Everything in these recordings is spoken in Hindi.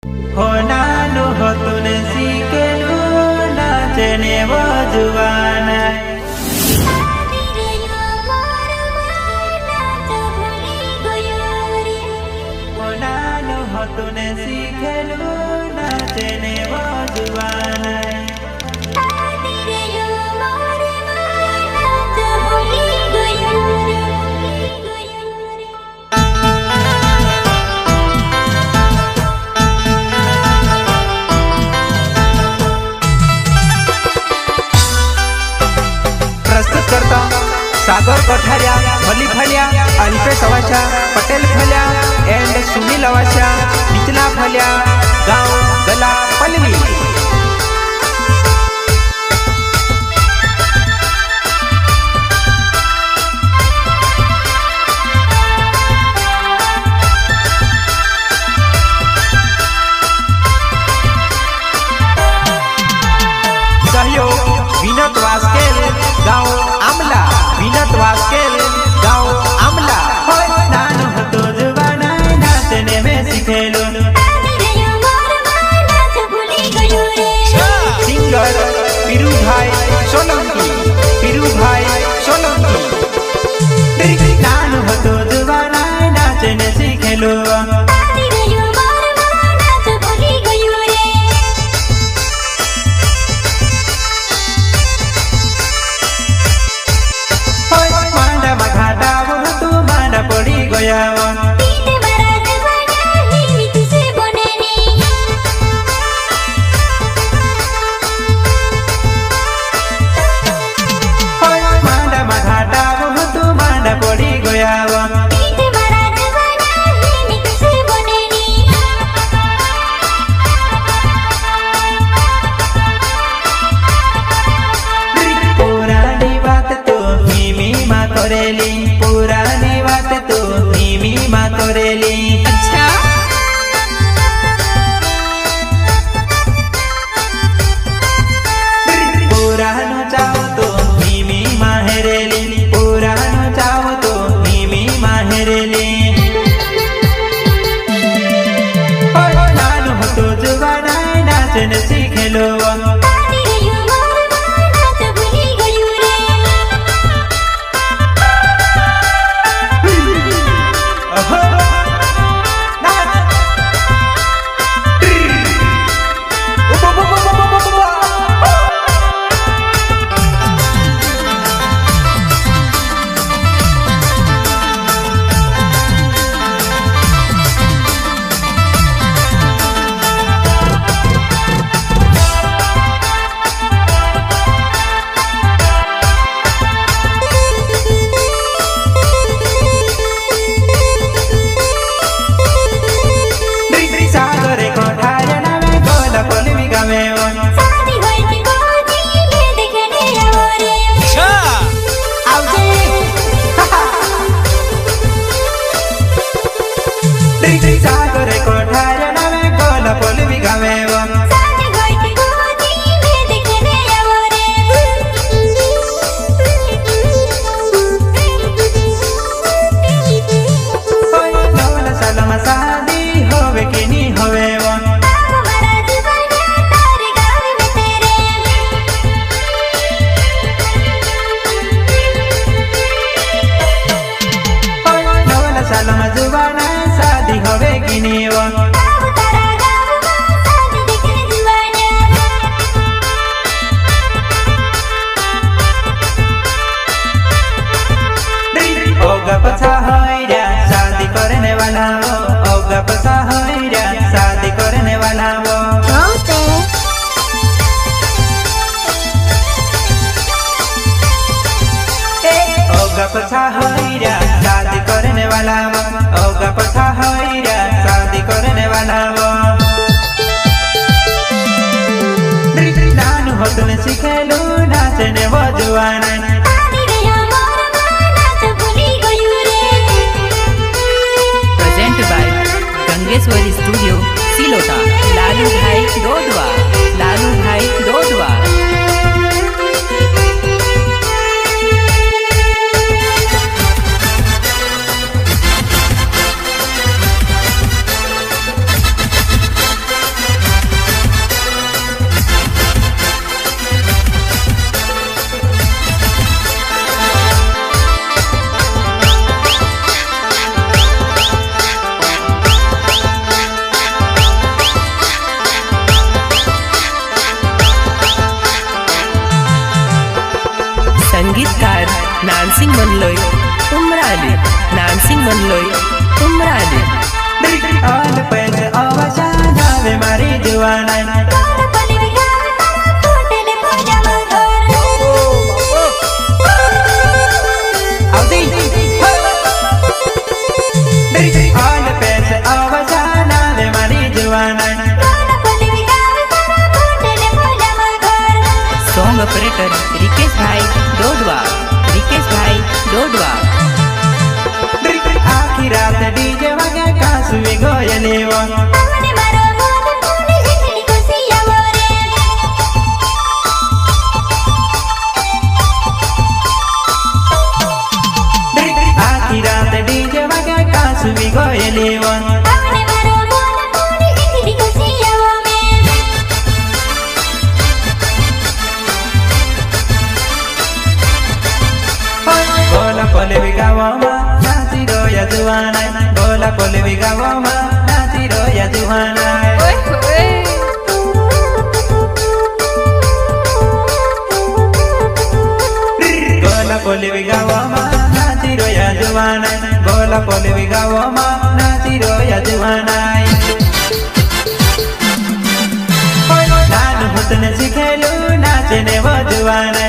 हो नानु हो तुने सीखेलु नाचने वजुवान हो नानु हो तुने सीखेलु नाचने वजुवान सागर कठारिया, भली फलिया, अल्पेश अवाशा, पटेल फलिया एंड सुनील अवाशा, निचला फलिया, गांव गला पलवी। सहयोग विनोद वास्केल, गांव आमला। विनोद वास्केल, गांव आमला। नानु हतो जुवाना नाचने में सीखेलु सिंगर पीरू भाई सोलंकी, पीरू भाई सोलंकी। नानु हतो जुवाना नाचने सीखेलु पुरानी बात तो मीमी माँ करेली। अच्छा पुरानो चाहो तो मीमी माँ हेरेली, पुरानो चाहो तो मीमी माँ हेरेली। नानु हतो जुवाना नाचने सीखेलो शादी करने वाला वो ओगा पछा होइरा शादी करने वाला वो ओगा पछा होइरा शादी करने वाला वो नानु होतने सिखेलु नाचने वो जुवाना गंगेश्वरी स्टूडियो सिलोटा। लालू भाई दोदवा, लालू भाई दोदवा। मनलोय उमराले नानसिंग मनलोय उमराले ऑल पैसे आवाजा नावे मारी जुवाना ऑल पैसे आवाजा नावे मारी जुवाना सॉन्ग ऑपरेटर रिकेश भाई डोडवा आखी रात डीजे वगे कासुवे गोयलेवा आखी रात डीजे वगे कासुवे गोयलेवा बोला पोले गावामा नाची रोया जुवाना बोला पोले गावामा नाची रोया जुवाना बोला पोले गावामा नाची रोया जुवाना बोला पोले गावामा नाची रोया जुवाना नानु हुतने सिखेलु नाचने वो जुवाना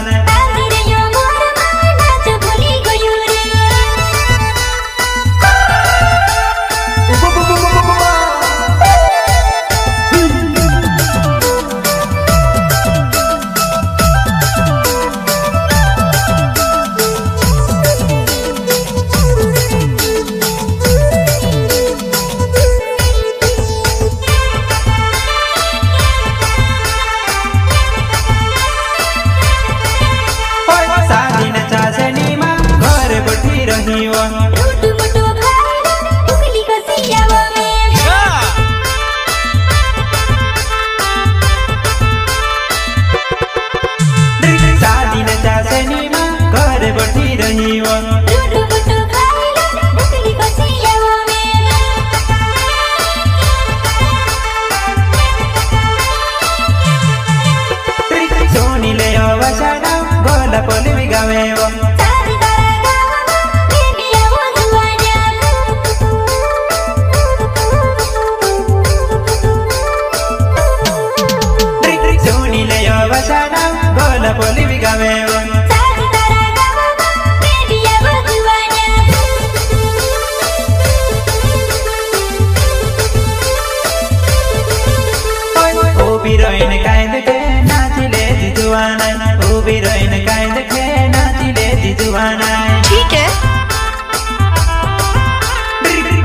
ठीक है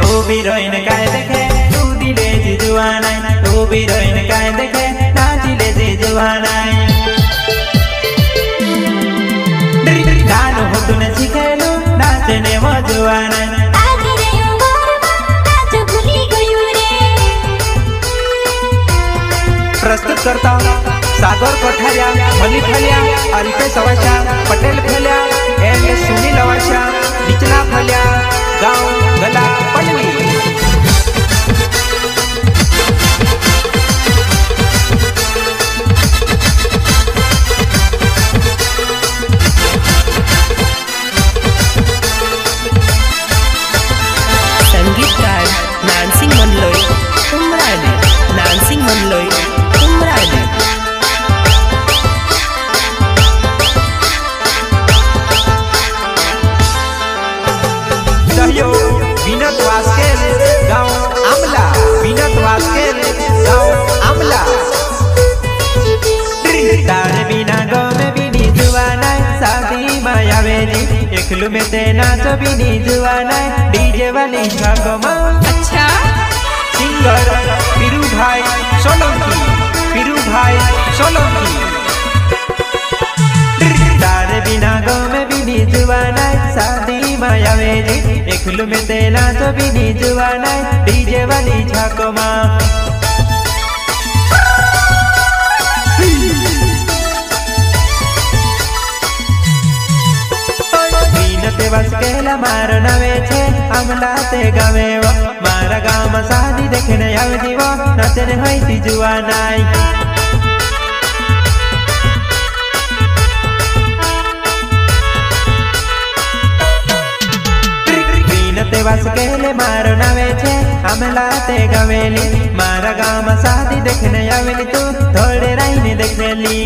ओ हीरोइन काय देखे तू दिले जिजुआना ओ हीरोइन काय देखे नाचिले जिजुआना गानो हो तूने सिखेलु नाचने वो जुआना प्रस्तुत करता सागर कोठारिया मनी फल्या अल्पेश अवाशा पटेल फल्या एंड सुनील अवाशा निचला फल्या गांव गला पलवी संगीतकार नानसिंग मनलोय उमराले नानसिंग मनलोय उमराले विनोद वास्केल गांव आमला विनोद वास्केल गांव आमला तारे बिना गाँव में बिनी जुआना शादी माया वेली एकलू में तेना तो बिनी जुआना डीजे वाली छागमा अच्छा सिंगर फिरू भाई सोलंकी तारे बिना गाँव में बिनी जुआना शादी माया वेली एकलू में तेना तो बिनी जुआना डीजे वाली छागमा वास्केला मारो नवे छे अमला ते गावे वो मारा गाँव में शादी देखने आवती वो नचने होती जुआनाई તે વાસ કેલે મારો નાવે છે આમલા તે ગવેલી મારા ગામમાં સાદી દેખને આવેલી તું થોડે રહીને દેખેલી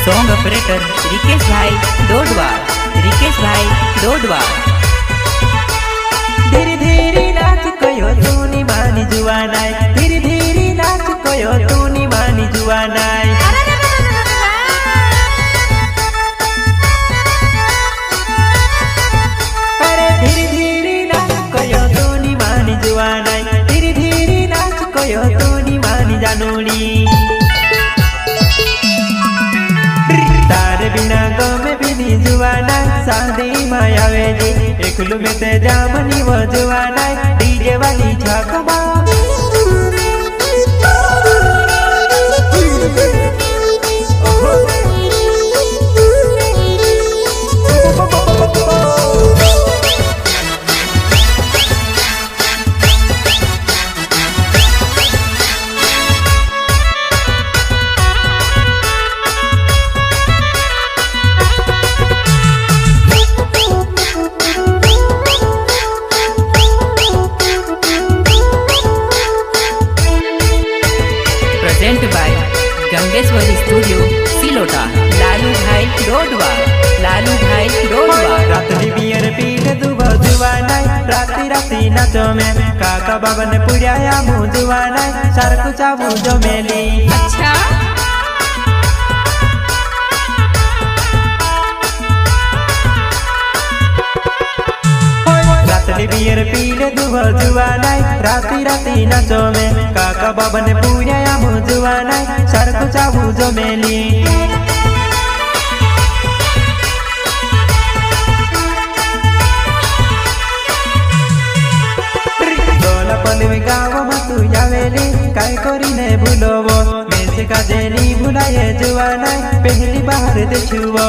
सॉन्ग ऑपरेटर रिकेश भाई डोडवा रिकेश भाई डोडवा धीरे धीरे नाच कयो तूनी मानी जुवानाय धीरे धीरे नाच कयो तूनी मानी जुवानाय अरे धीरे धीरे नाच कयो तूनी मानी जुवानाय धीरे धीरे नाच कयो तूनी मानी जानूनी तारे बिना गमे बिनी जुवाना शादी मायावे जी एकलू में ते जामनी वो जुवाना डीजे वाली छकमा प्रेजेंट बाय गंगेश्वरी स्टूडियो सिलोटा लालू भाई डोडवा लालू भाई डोडवा रात्रि बियर पीठ दुबो जुवाना राती राती नाचो में काका बाबा ने पुराया मुँह जुवाना सारकु चाबू जो मेली अच्छा रात्रि बियर पीले दुबो जुवाना राती राती नाचो में काका बाबा ने पुराया मुँह जुवाना सारकु चाबू जो मेली गाँव तू आवेली काय करीने भूलोवो मेसे का जेनी भूलाए जुवाना पहली बार देखुवो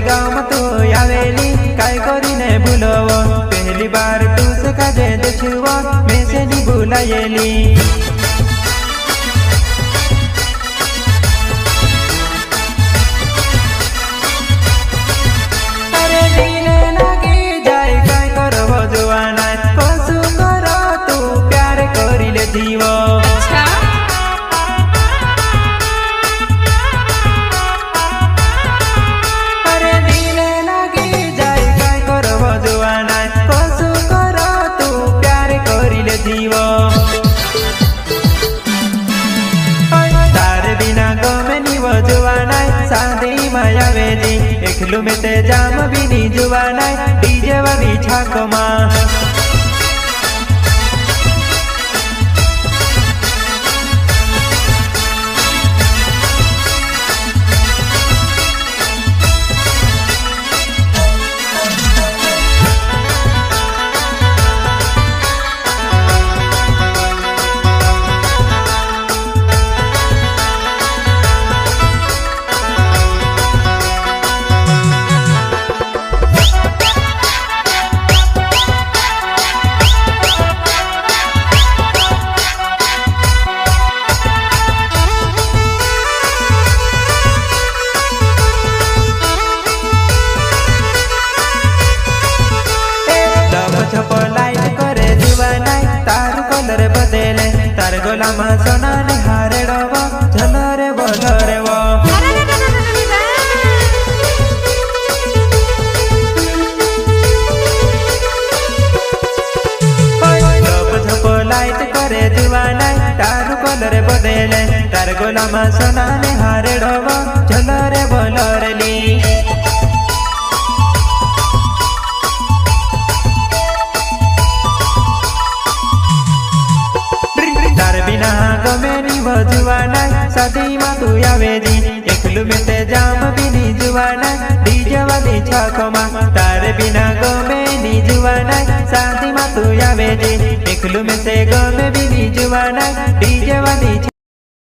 गाँव तू आवेली काय करीने भूलोवो पहली बार तू से का जे देखुवो मेसे नी भूलाएली जीवो अरे दिले लगी जाए काय करबो जुवाना कसु करो तू प्यार करिले जीवो तारे बिना गमे नीवो जुवाना शादी मायावे जी एकलू में ते जाम बिनी जुवाना डीजे वाली छाकमा करे जुवाना तार कलर बदले तार गोलामा सोना ने हारे डबो झलरे बोलरे वो लाइट करे जुवाना तार कलर बदले तार गोलामा सोना ने हारे डबो झलरे बोलरे ली जुवाना शादी मा तू आवे जी एकलू में ते जाम बिनी जुवाना डीजे वाली छकमा तारे बिना गमे नी जुवाना शादी मा तू आवे जी एकलू में से गमे बिनी जुवाना डीजे वाली